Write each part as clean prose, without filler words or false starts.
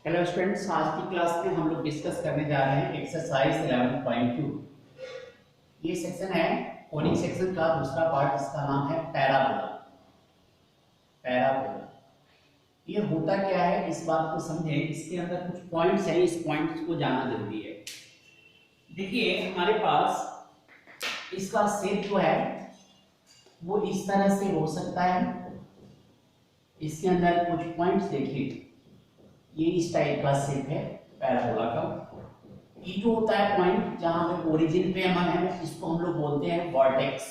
Hello students, आज की class में हम लोग डिस्कस करने जा रहे हैं एक्सरसाइज 11.2। ये सेक्शन है कोडिंग सेक्शन का दूसरा पार्ट, जिसका नाम है पैराबोला। पैराबोला ये होता क्या है, इस बात को समझें। इसके अंदर कुछ पॉइंट्स हैं, इस पॉइंट्स को जानना जरूरी है। देखिए, हमारे पास इसका शेप जो है वो इस तरह से हो सकता है। इसके अंदर कुछ पॉइंट्स देखिए, ये इस टाइप का शेप है पैराबोला का। ये जो होता है पॉइंट जहां पे ओरिजिन पे हम है, इसको हम लोग बोलते हैं वर्टेक्स।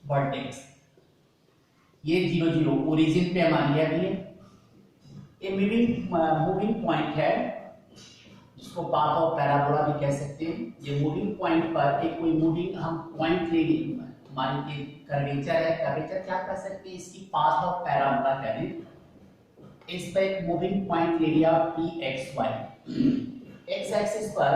वर्टेक्स ये 0 0 ओरिजिन पे हमारी है। ये मूविंग पॉइंट है, जिसको पाथ ऑफ पैराबोला भी कह सकते हैं। ये मूविंग पॉइंट पर एक कोई मूविंग हम पॉइंट ले लिए, हमारी कर्वेचर है। कर्वेचर क्या कर सकते हैं, इसकी पाथ ऑफ पैराबोला कह दें। इस पर एक मूविंग पॉइंट ले लिया P X Y. X axis पर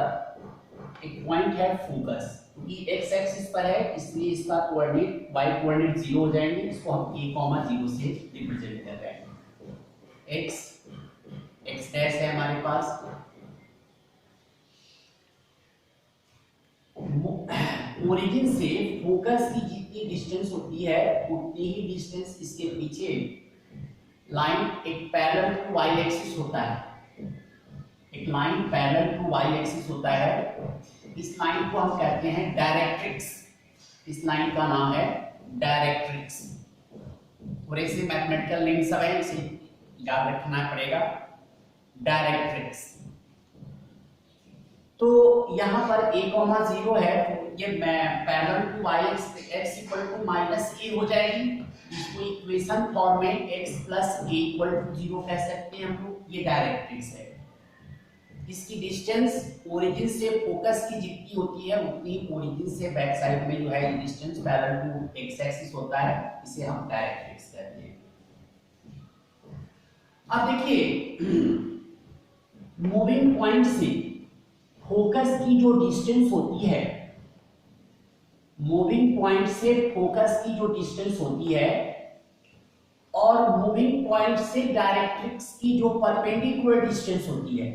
एक पॉइंट है फोकस। ये एक्स एक्सिस पर है, इसलिए इसका कोऑर्डिनेट वाई कोऑर्डिनेट 0 हो जाएंगे। इसको हम a, 0 से रिप्रेजेंट कर रहे हैं। एक्स डैश है हमारे पास। ओरिजिन से फोकस की जितनी डिस्टेंस होती है उतनी ही डिस्टेंस इसके पीछे लाइन एक पैरेलल टू वाई एक्सिस होता है। एक line parallel to Y axis होता है। इस लाइन को हम कहते हैं डायरेक्ट्रिक्स। इस लाइन का नाम है डायरेक्ट्रिक्स। थोड़े से मैथमेटिकल नेम सब है, इसे याद रखना पड़ेगा। डायरेक्ट्रिक्स। तो यहाँ पर a, 0 है, तो ये parallel to Y X equal to -a हो जाएगी। इसको इक्वेशन फॉर्म में x + a = 0 कह सकते हैं हम लोग। ये डायरेक्ट्रिक्स है। इसकी डिस्टेंस ओरिजिन से फोकस की जितनी होती है उतनी ओरिजिन से बैक साइड में जो है ये distance parallel to x axis होता है। इसे हम डायरेक्ट्रिक्स कहते हैं। अब देखिए, मूविंग पॉइंट से फोकस की जो डिस्टेंस होती है, मूविंग पॉइंट से फोकस की जो डिस्टेंस होती है और मूविंग पॉइंट से डायरेक्ट्रिक्स की जो परपेंडिकुलर डिस्टेंस होती है,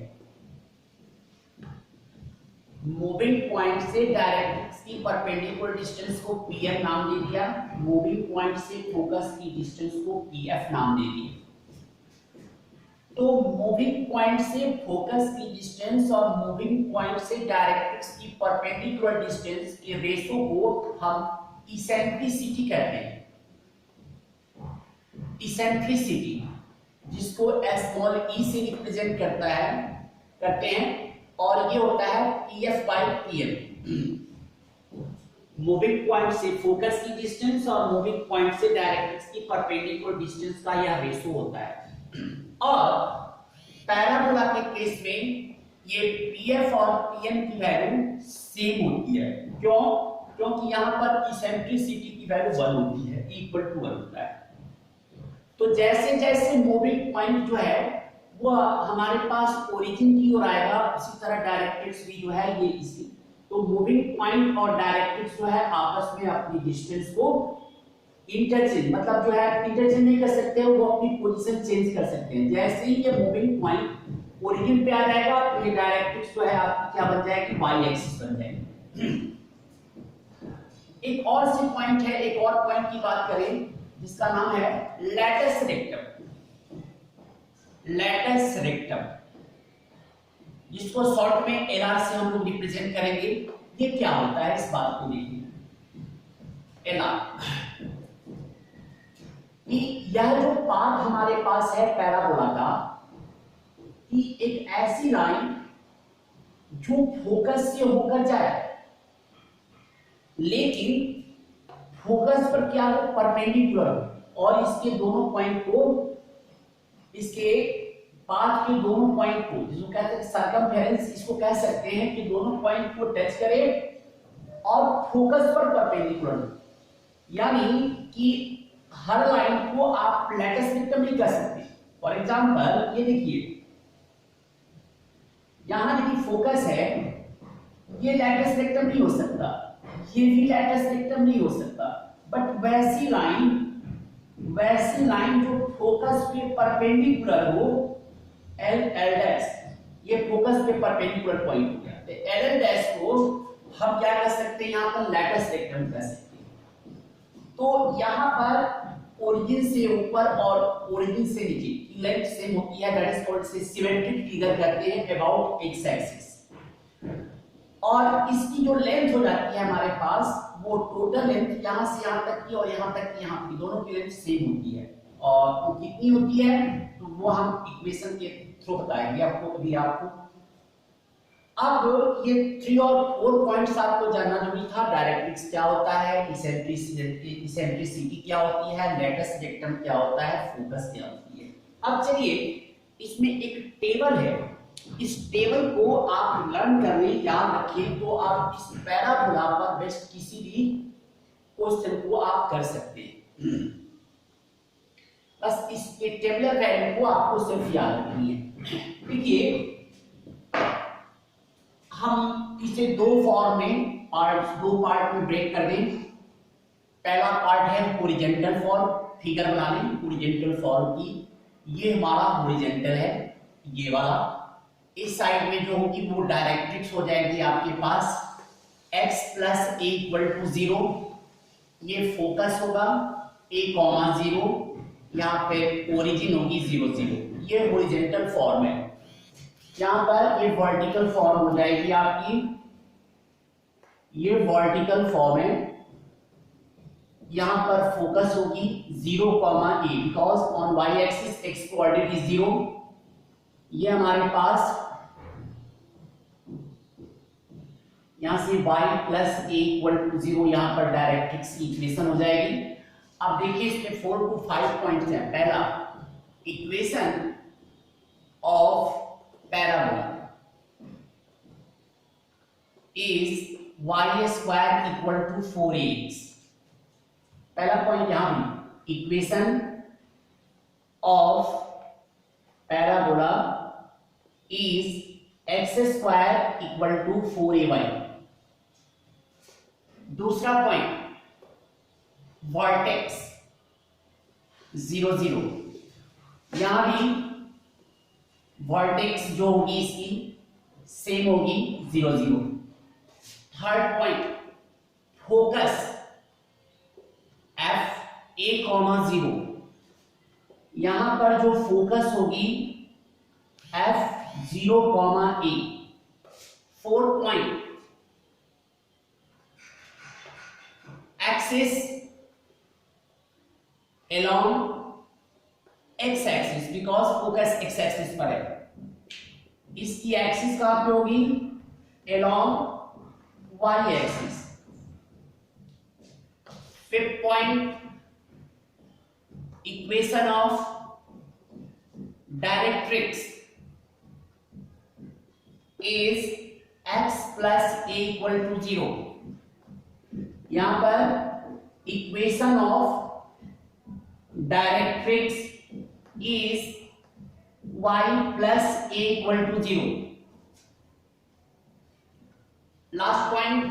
मूविंग पॉइंट से डायरेक्ट्रिक्स की परपेंडिकुलर डिस्टेंस को pm नाम दे दिया। मूविंग पॉइंट से फोकस की डिस्टेंस को pf नाम दे दिया। तो मूविंग पॉइंट से फोकस की डिस्टेंस और मूविंग पॉइंट से डायरेक्ट्रिक्स की परपेंडिकुलर डिस्टेंस के रेशो को हम इसेंट्रिसिटी कहते हैं। इसेंट्रिसिटी, जिसको स्मॉल e से रिप्रेजेंट करते हैं, और ये होता है pf/pm। मूविंग पॉइंट से फोकस की डिस्टेंस और मूविंग पॉइंट से डायरेक्ट्रिक्स की परपेंडिकुलर डिस्टेंस का यह रेशो होता है। और पैराबोला के केस में ये pf और pm की वैल्यू सेम होती है। क्यों? क्योंकि यहाँ पर इसेंट्रिसिटी की वैल्यू 1 होती है, इक्वल टू 1 होता है। तो जैसे जैसे मूविंग पॉइंट जो है वो हमारे पास ओरिजिन की ओर आएगा, उसी तरह डायरेक्ट्रिक्स भी जो है ये इसी। तो मूविंग पॉइंट और डायरेक्ट्रिक्स जो है आपस में अपनी डिस्टेंस को इंटरचेंज, मतलब जो है इंटरचेंज नहीं कर सकते, वो अपनी पोजीशन चेंज कर सकते हैं। जैसे ही ये मूविंग पॉइंट ओरिजिन पे आ जाएगा तो ये डायरेक्ट्रिक्स जो है आपकी क्या बन जाएगी, वाई एक्सिस बन जाएगी। एक और सी पॉइंट है, एक और पॉइंट की बात करें जिसका नाम है लैटिस रेक्टम। लैटिस रेक्टम, जिसको शॉर्ट में LR से हम लोग रिप्रेजेंट करेंगे। ये क्या होता है, इस बात को देखिए। LR, यह जो पाथ हमारे पास है पैराबोला का, कि एक ऐसी लाइन जो फोकस से होकर जाए, लेकिन फोकस पर क्या हो, परपेंडिकुलर, और इसके दोनों पॉइंट को, इसके पाथ के दोनों पॉइंट को, जिसको कहते हैं सर्कमफेरेंस, इसको कह सकते हैं कि दोनों पॉइंट को टच करे और फोकस पर परपेंडिकुलर। यानी कि हर लाइन को आप लैटिस रेक्टम नहीं कर सकते। फॉर एग्जांपल ये देखिए, यहां देखिए फोकस है, ये लैटिस रेक्टम नहीं हो सकता, ये भी लैटिस रेक्टम नहीं हो सकता। बट वैसी लाइन जो फोकस पे परपेंडिकुलर हो एल एल डैश ये फोकस पे परपेंडिकुलर पॉइंट हो गया, तो एल एल डैश को हम क्या कर सकते हैं, यहाँ पर लैटिस रेक्टम कर सकते हैं। तो यहाँ पर ओरिजिन से ऊपर और ओरिजिन से नीचे लेंथ सेम होती है, दैट इज कॉल्ड से सिमेट्रिक फिगर करते हैं अबाउट एक्स एक्सिस। और इसकी जो लेंथ हो जाती है हमारे पास, वो टोटल लेंथ यहाँ से यहाँ तक की और यहाँ तक की, यहाँ की दोनों की लेंथ सेम होती है। और वो कितनी होती है तो वो हम इक्वेशन के थ्रू बताएंगे आपको अभी आपको। अब ये 3 और 4 पॉइंट्स आपको जानना जरूरी था। डायरेक्ट्रिक्स क्या होता है, इसेंट्रिसिटी क्या होती है, लैटिस रेक्टम क्या होता है, फोकस क्या होती है। अब चलिए इसमें एक टेबल है, इस टेबल को आप लर्न करने याद रखें तो आप इस पैराबोला पर बेस्ड किसी भी क्वेश्चन को आप कर सकते हैं। बस इसके टेबुलर वैल्यू को आपको सिर्फ याद रखनी है। देखिए हम इसे दो पार्ट में ब्रेक कर दें। पहला पार्ट है हॉरिजॉन्टल फॉर्म, फिगर बना लें हॉरिजॉन्टल फॉर्म की। ये हमारा हॉरिजॉन्टल है, ये वाला। इस साइड में जो होगी वो डायरेक्ट्रिक्स हो जाएगी आपके पास x + a = 0, ये फोकस होगा a, 0, यहाँ पे ओरिजिन होगी 0 0। ये हॉरिजॉन्टल फॉर्म है। यहाँ पर ये वर्टिकल फॉर्म हो जाएगी आपकी, ये वर्टिकल फॉर्म है। यहाँ पर फोकस होगी 0, a because on y axis x coordinate is 0। ये हमारे पास यहां से y + a = 0, यहां पर डायरेक्ट्रिक्स की इक्वेशन हो जाएगी। अब देखिए इसमें 4 to 5 पॉइंट्स हैं। पहला, equation of parabola is y² = 4ax। पहला पॉइंट यहां भी, equation of parabola is x² = 4ay। दूसरा पॉइंट, वर्टेक्स 0 0, यहां भी वर्टेक्स जो होगी इसकी सेम होगी 0 0। Third point, focus f a, 0, यहां पर जो फोकस होगी f 0, a। Fourth point, axis along x axis, because focus x axis पर है। इसकी एक्सिस कहां पे होगी, along y axis. Fifth point, equation of directrix is x + a = 0। यहां पर equation of directrix is y + a = 0। Last point,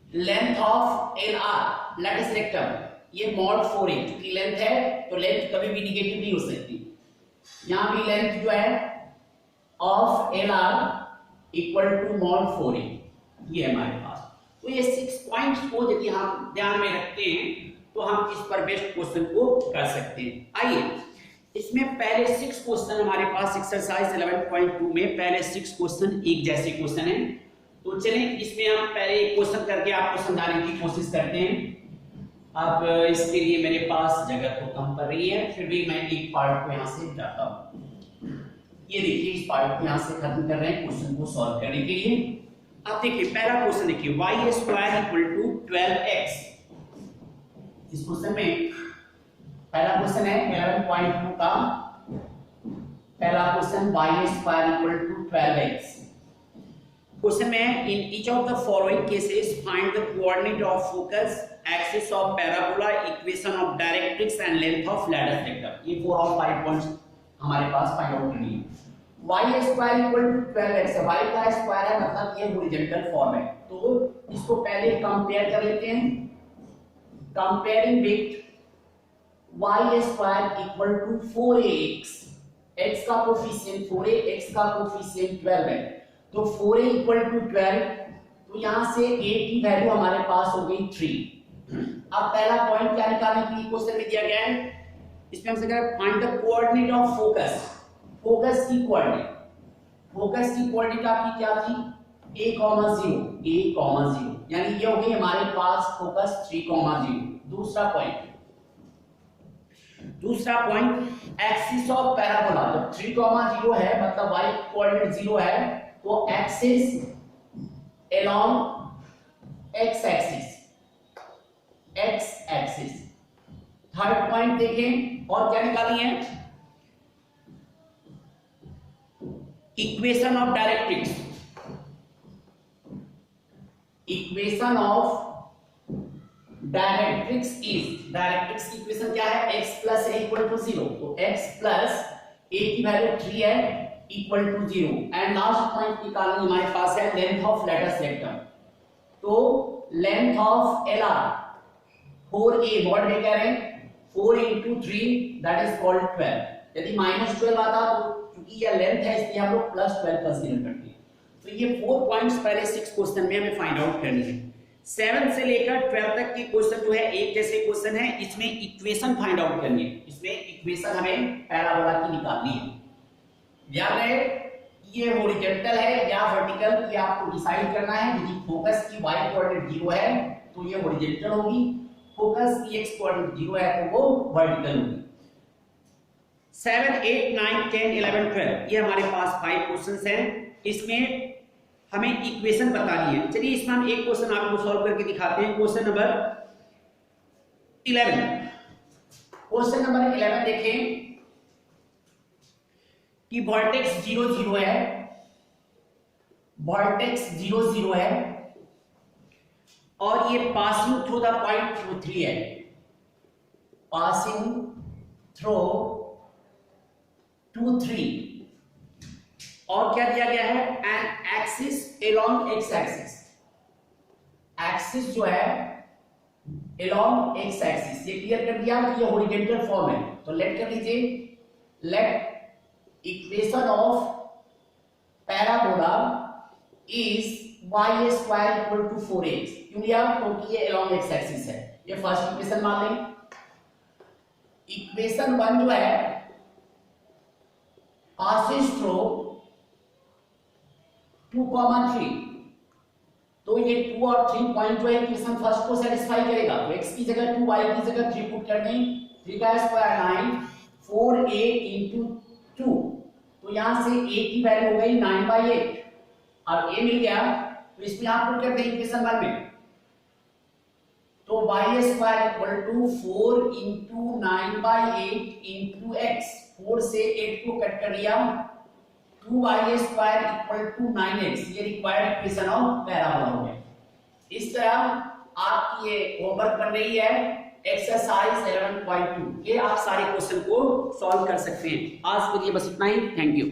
length of LR lattice rectum, ये mod 4a की लेंथ है, तो लेंथ कभी भी निगेटिव नहीं हो सकती। यहां भी लेंथ जो है ऑफ LR = mod 4a, ये हमारे पास। तो ये 6 पॉइंट्स को यदि हम ध्यान में रखते हैं तो हम इस पर बेस्ट क्वेश्चन को कर सकते हैं। आइए इसमें पहले 6 क्वेश्चन हमारे पास एक्सरसाइज 11.2 में पहले 6 क्वेश्चन एक जैसे क्वेश्चन हैं। तो चलें इसमें हम पहले एक क्वेश्चन करके आपको समझाने की कोशिश करते हैं। अब इसके लिए मेरे पास जगह तो कम पड़ रही है, फिर भी मैं एक पार्ट को यहाँ से जाता हूँ। ये देखिए इस पार्ट को यहाँ से खत्म कर रहे हैं क्वेश्चन को सॉल्व करने के लिए। अब देखिए पहला क्वेश्चन देखिए, y² = 12x। इस क्वेश्चन में पहला क्वेश्चन है 11.2 का पहला क्वेश्चन, y² = 12x। क्वेश्चन में in each of the following cases find the coordinate of focus, axis of parabola, equation of directrix and length of lattice rectum. ये 4 और 5 पॉइंट्स हमारे पास फाइंड आउट करनी है। y² = 12x, y का square है मतलब ये हॉरिजॉन्टल फॉर्म है। तो इसको पहले कंपेयर कर लेते हैं। Comparing with y² = 4ax, x का कोफिशिएंट 4a, x का कोफिशिएंट 12 है, तो 4a इक्वल टू 12, तो यहां से a की वैल्यू हमारे पास हो गई 3। अब पहला पॉइंट क्या निकालने के लिए क्वेश्चन में दिया गया है, इसमें हमसे कह रहा है find the coordinate of focus, focus की कोऑर्डिनेट, फोकस की कोऑर्डिनेट आपकी क्या थी a, 0, यानी ये हो गई हमारे पास फोकस 3, 0। दूसरा पॉइंट एक्सिस ऑफ पैराबोला, जब 3, 0 है मतलब y कोऑर्डिनेट 0 है, तो axis along x axis. Third point देखें और क्या निकाली है, equation of directrix, equation of directrix is, directrix की इक्वेशन क्या है, x plus a equal to 0, तो x प्लस a की वैल्यू 3 है equal to 0। And last point निकालनी हमारे पास है लेंथ ऑफ लेटस रेक्टम, तो length of LR 4a mod में कह रहे हैं 4 into 3 that is called 12, यदि -12 आता तो क्योंकि यह लेंथ है इसलिए हम लोग +12 कंसीडर करते हैं। तो ये 4 पॉइंट्स पहले 6 क्वेश्चन में हमें फाइंड आउट करनी है। 7 से लेकर 12 तक के क्वेश्चन जो है एक जैसे क्वेश्चन है, इसमें इक्वेशन फाइंड आउट करनी है, इसमें इक्वेशन हमें पैराबोला की निकालनी है। याद रहे ये हॉरिजॉन्टल है या वर्टिकल, ये आपको डिसाइड करना है। यदि फोकस की y कोऑर्डिनेट 0 है तो ये हॉरिजॉन्टल होगी, फोकस की x कोऑर्डिनेट 0 है तो वो वर्टिकल होगी। 7, 8, 9, 10, 11, 12 ये हमारे पास 5 क्वेश्चंस हैं, इसमें हमें इक्वेशन बतानी है। चलिए इसमें हम एक क्वेश्चन आपको सॉल्व करके दिखाते हैं। क्वेश्चन नंबर 11, क्वेश्चन नंबर 11 देखें कि वर्टेक्स 0, 0 है, वर्टेक्स 0, 0 है और ये passing through the point Q3 है, पासिंग थ्रू 2, 3, और क्या दिया गया है, an axis along x axis, axis जो है अलोंग x एक्सिस, ये क्लियर कर दिया कि ये हॉरिजॉन्टल फॉर्म है। तो लेट कर लीजिए, let equation of parabola is y square equal to 4x, क्यों लिया, क्योंकि ये अलोंग x एक्सिस है। ये फर्स्ट इक्वेशन मान लें। इक्वेशन 1 जो है पासिस थ्रू 2, 3, तो ये 2 और 3 पॉइंट जो है इक्वेशन फर्स्ट को सेटिस्फाई करेगा। तो x की जगह 2, y की जगह 3 पुट कर दें, 3 का स्क्वायर 9, 4a into 2, तो यहां से a की वैल्यू हो गई 9/8 और a मिल गया, तो इसमें आप पुट कर दें इक्वेशन 1 में, तो y square equal to 4 into 9/8 into x, 4 से 8 को कट कर दिया, 2y square equal to 9x, ये रिक्वायर्ड इक्वेशन ऑफ पैराबोला हो गया। इस तरह आपकी ये होमवर्क बन रही है एक्सरसाइज 11.2, ये आप सारे क्वेश्चन को सॉल्व कर सकते हैं। आज के लिए बस इतना ही, थैंक यू।